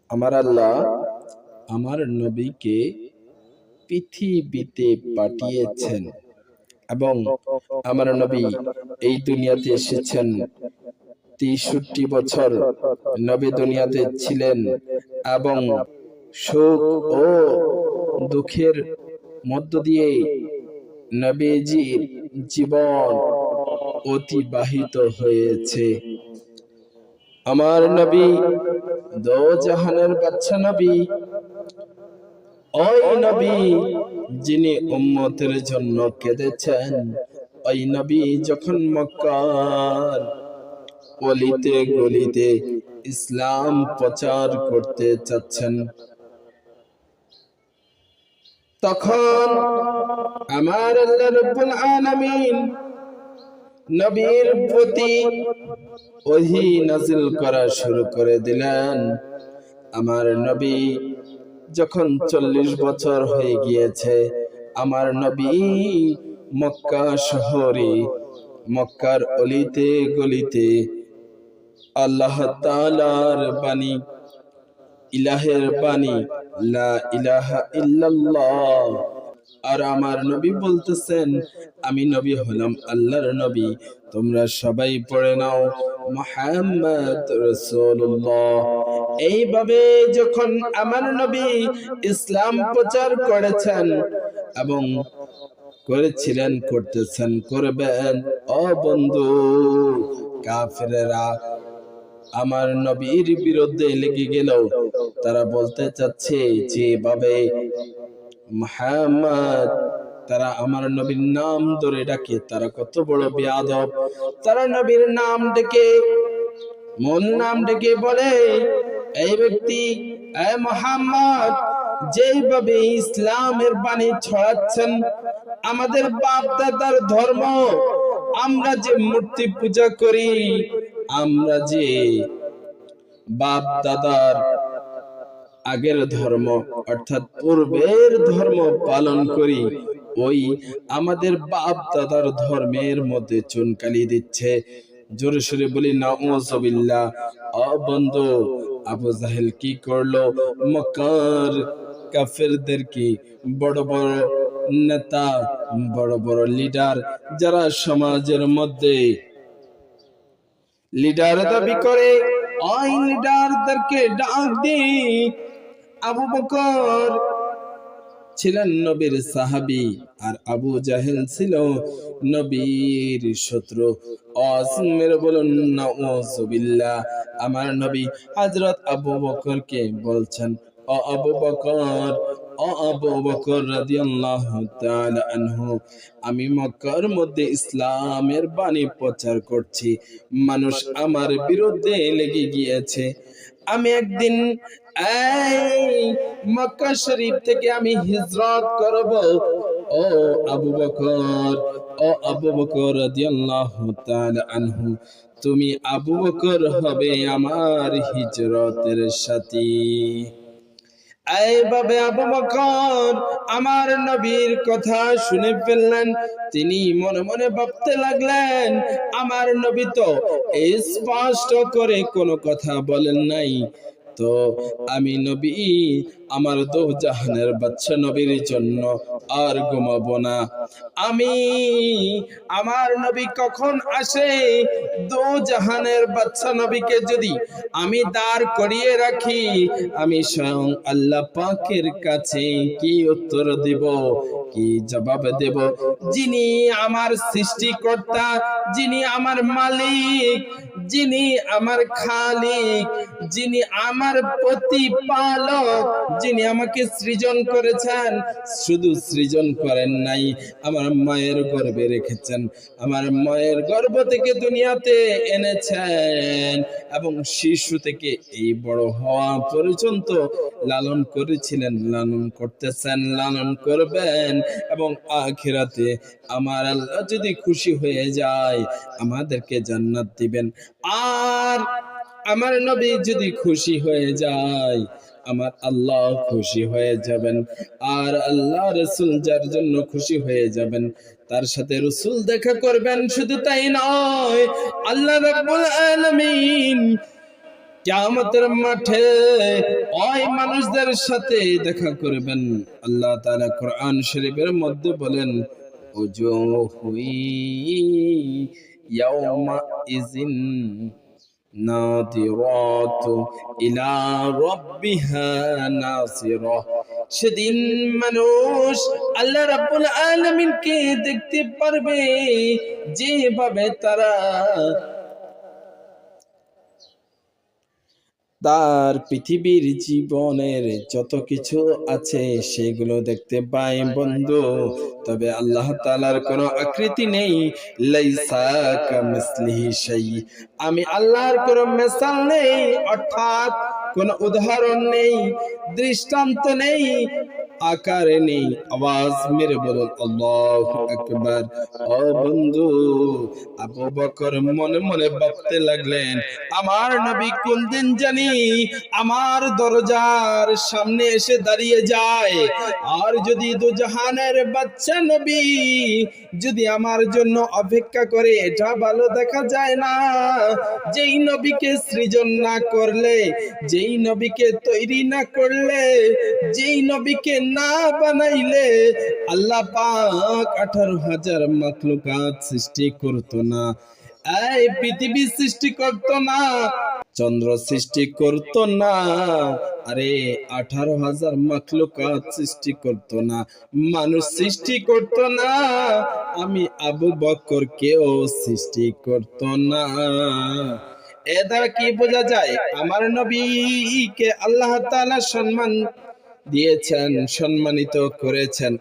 আমার আল্লাহ আমার নবীকে পৃথিবীতে পাঠিয়েছেন এবং আমার নবী এই দুনিয়াতে এসেছেন ৬৩ বছর নবী দুনিয়াতে ছিলেন এবং সুখ ও দুঃখের মধ্য দিয়ে নবীজির জীবন অতিবাহিত হয়েছে। আমার নবী দো জাহানের বাদশা নবী, ওই নবী যিনি উম্মতের জন্য কেঁদেছেন। ওই নবী যখন মক্কার অলিতে গলিতে ইসলাম প্রচার করতে চাচ্ছেন, তখন আমার আল্লাহ রাব্বুল আলামিন নবীর প্রতি ওহী নাযিল করা শুরু করে দিলেন। আমার নবী যখন ৪০ বছর হয়ে গিয়েছে, আমার নবী মক্কা শহরে মক্কার অলিতে গলিতে আল্লাহ তাআলার বাণী, ইলাহের বাণী, লা ইলাহা ইল্লাল্লাহ। আর আমার নবী বলতেছেন, আমি নবী হলাম আল্লাহর নবী, তোমরা সবাই পড়ে নাও মুহাম্মদ রাসূলুল্লাহ। এইভাবে যখন আমার নবী ইসলাম প্রচার করেছেন এবং করেছিলেন, করতেছেন, করবেন, ও বন্ধু, কাফেরেরা আমার নবীর বিরুদ্ধে লেগে গেল। তারা বলতে চাচ্ছে যেভাবে মুহাম্মদ, তারা আমার নবীর নাম ধরে ডাকে, তারা কত বড় বেয়াদব। তারা নবীর নাম ডেকে, মূল নাম ডেকে বলে, এই ব্যক্তি, এই মুহাম্মদ যেভাবে ইসলামের বাণী ছড়াচ্ছেন, আমাদের বাপ দাদার ধর্ম, আমরা যে মূর্তি পূজা করি, আমরা যে বাপ দাদার আগের ধর্ম অর্থাৎ পূর্বের ধর্ম পালন করি, ওই আমাদের বাপ দাদার ধর্মের মধ্যে চুনকালি দিচ্ছে। জোরে সোরে বলি নাউযুবিল্লাহ। ও বন্ধু, আবু জাহেল কি করলো? মক্কার কাফেরদেরকে, বড় বড় নেতা, বড় বড় লিডার, যারা সমাজের মধ্যে লিডার দাবি করে, ওই লিডারদেরকে ডাক দিয়ে, আবু বকর ছিলেন নবীর সাহাবী আর আবু জাহেল ছিল নবীর শত্রু। আসমের বলুন নাউযুবিল্লাহ। আমার নবী হযরত আবু বকরকে বলছেন, ও আবু বকর, ও আবু বকর রাদিয়াল্লাহু তাআলা আনহু, আমি মক্কার মধ্যে ইসলামের বাণী প্রচার করছি, মানুষ আমার বিরুদ্ধে লেগে গিয়েছে। আমি একদিন এই মক্কা শরীফ থেকে আমি হিজরত করব। ও আবু বকর, ও আবু বকর রাদিয়াল্লাহু তাআলা আনহু, তুমি আবু বকর হবে আমার হিজরতের সাথী। এইভাবে আবু বকর আমার নবীর কথা শুনে ফেললেন। তিনি মনে মনে ভাবতে লাগলেন, আমার নবী তো স্পষ্ট করে কোনো কথা বলেন নাই, তো আমি নবী আমার দো জাহানের বাদশা নবীর জন্য আর ঘুমাবো না। আমি আমার নবী কখন আসে, দো জাহানের বাদশা নবীকে যদি আমি দাঁড় করিয়ে রাখি, আমি স্বয়ং আল্লাহ পাকের কাছে কি উত্তর দেব, কি জবাব দেব? যিনি আমার সৃষ্টিকর্তা, যিনি আমার মালিক, যিনি আমার খালিক, যিনি আমার প্রতিপালক, যিনি আমাকে সৃজন করেছেন, শুধু সৃজন করেন নাই, আমার মায়ের গর্ভে রেখেছেন, আমার মায়ের গর্ভ থেকে দুনিয়াতে এনেছেন এবং শিশু থেকে এই বড় হওয়া পর্যন্ত লালন করেছিলেন, লালন করতেছেন, লালন করবেন এবং আখিরাতে আমার আল্লাহ যদি খুশি হয়ে যায় আমাদেরকে জান্নাত দিবেন। আর আমার নবী যদি খুশি হয়ে যায় আমার আল্লাহ খুশি হয়ে যাবেন। আর আল্লাহ রাসূল যার জন্য খুশি হয়ে যাবেন তার সাথে রাসূল দেখা করবেন। শুধু তাই নয়, আল্লাহ রাব্বুল আলামিন কিয়ামতের মাঠে মানুষদের সাথে দেখা করবেন। আল্লাহ তাআলা কোরআন শরীফের মধ্যে বলেন, উজুহুই ইয়াউমা ইযিন নাদিরাতু ইলা রাব্বিহা নাসিরা। সেদিন মানুষ আল্লাহ রাব্বুল আলামিনকে দেখতে পারবে, যেভাবে তারা তার পৃথিবীর জীবনের যত কিছু আছে সেগুলো দেখতে পায় বন্ধু। তবে আল্লাহ তাআলার কোনো আকৃতি নেই। লাইসা কামিসলিহি শাই, আমি আল্লাহর কোনো মিসাল নেই, অর্থাৎ কোনো উদাহরণ নেই, দৃষ্টান্ত নেই, আকার নেই। আওয়াজ মেরে বলুন আল্লাহু আকবার। ও বন্ধু, আবু বকর মনে মনে ভাবতে লাগলেন, আমার নবী কোন দিন জানি আমার দরজার সামনে এসে দাঁড়িয়ে যায়, আর যদি দুজাহানের বাচ্চা নবী যদি আমার জন্য অপেক্ষা করে, এটা ভালো দেখা যায় না। যেই নবীকে সৃজন না করলে, যেই নবীকে তৈরি না করলে, যেই নবীকে না বানাইলে আল্লাহ পাক 18,000 মাখলুকাত সৃষ্টি করতো না। এই পৃথিবী সৃষ্টি করতো না, চন্দ্র সৃষ্টি করতো না, আরে 18,000 মাখলুকাত সৃষ্টি করতো না, মানুষ সৃষ্টি করতো না, আমি আবু বকর কেও সৃষ্টি করতো না। এ দ্বারা কি বোঝা যায়? আমার নবীকে আল্লাহ তাআলা সম্মান দিয়েছেন, সম্মানিত করেছেন।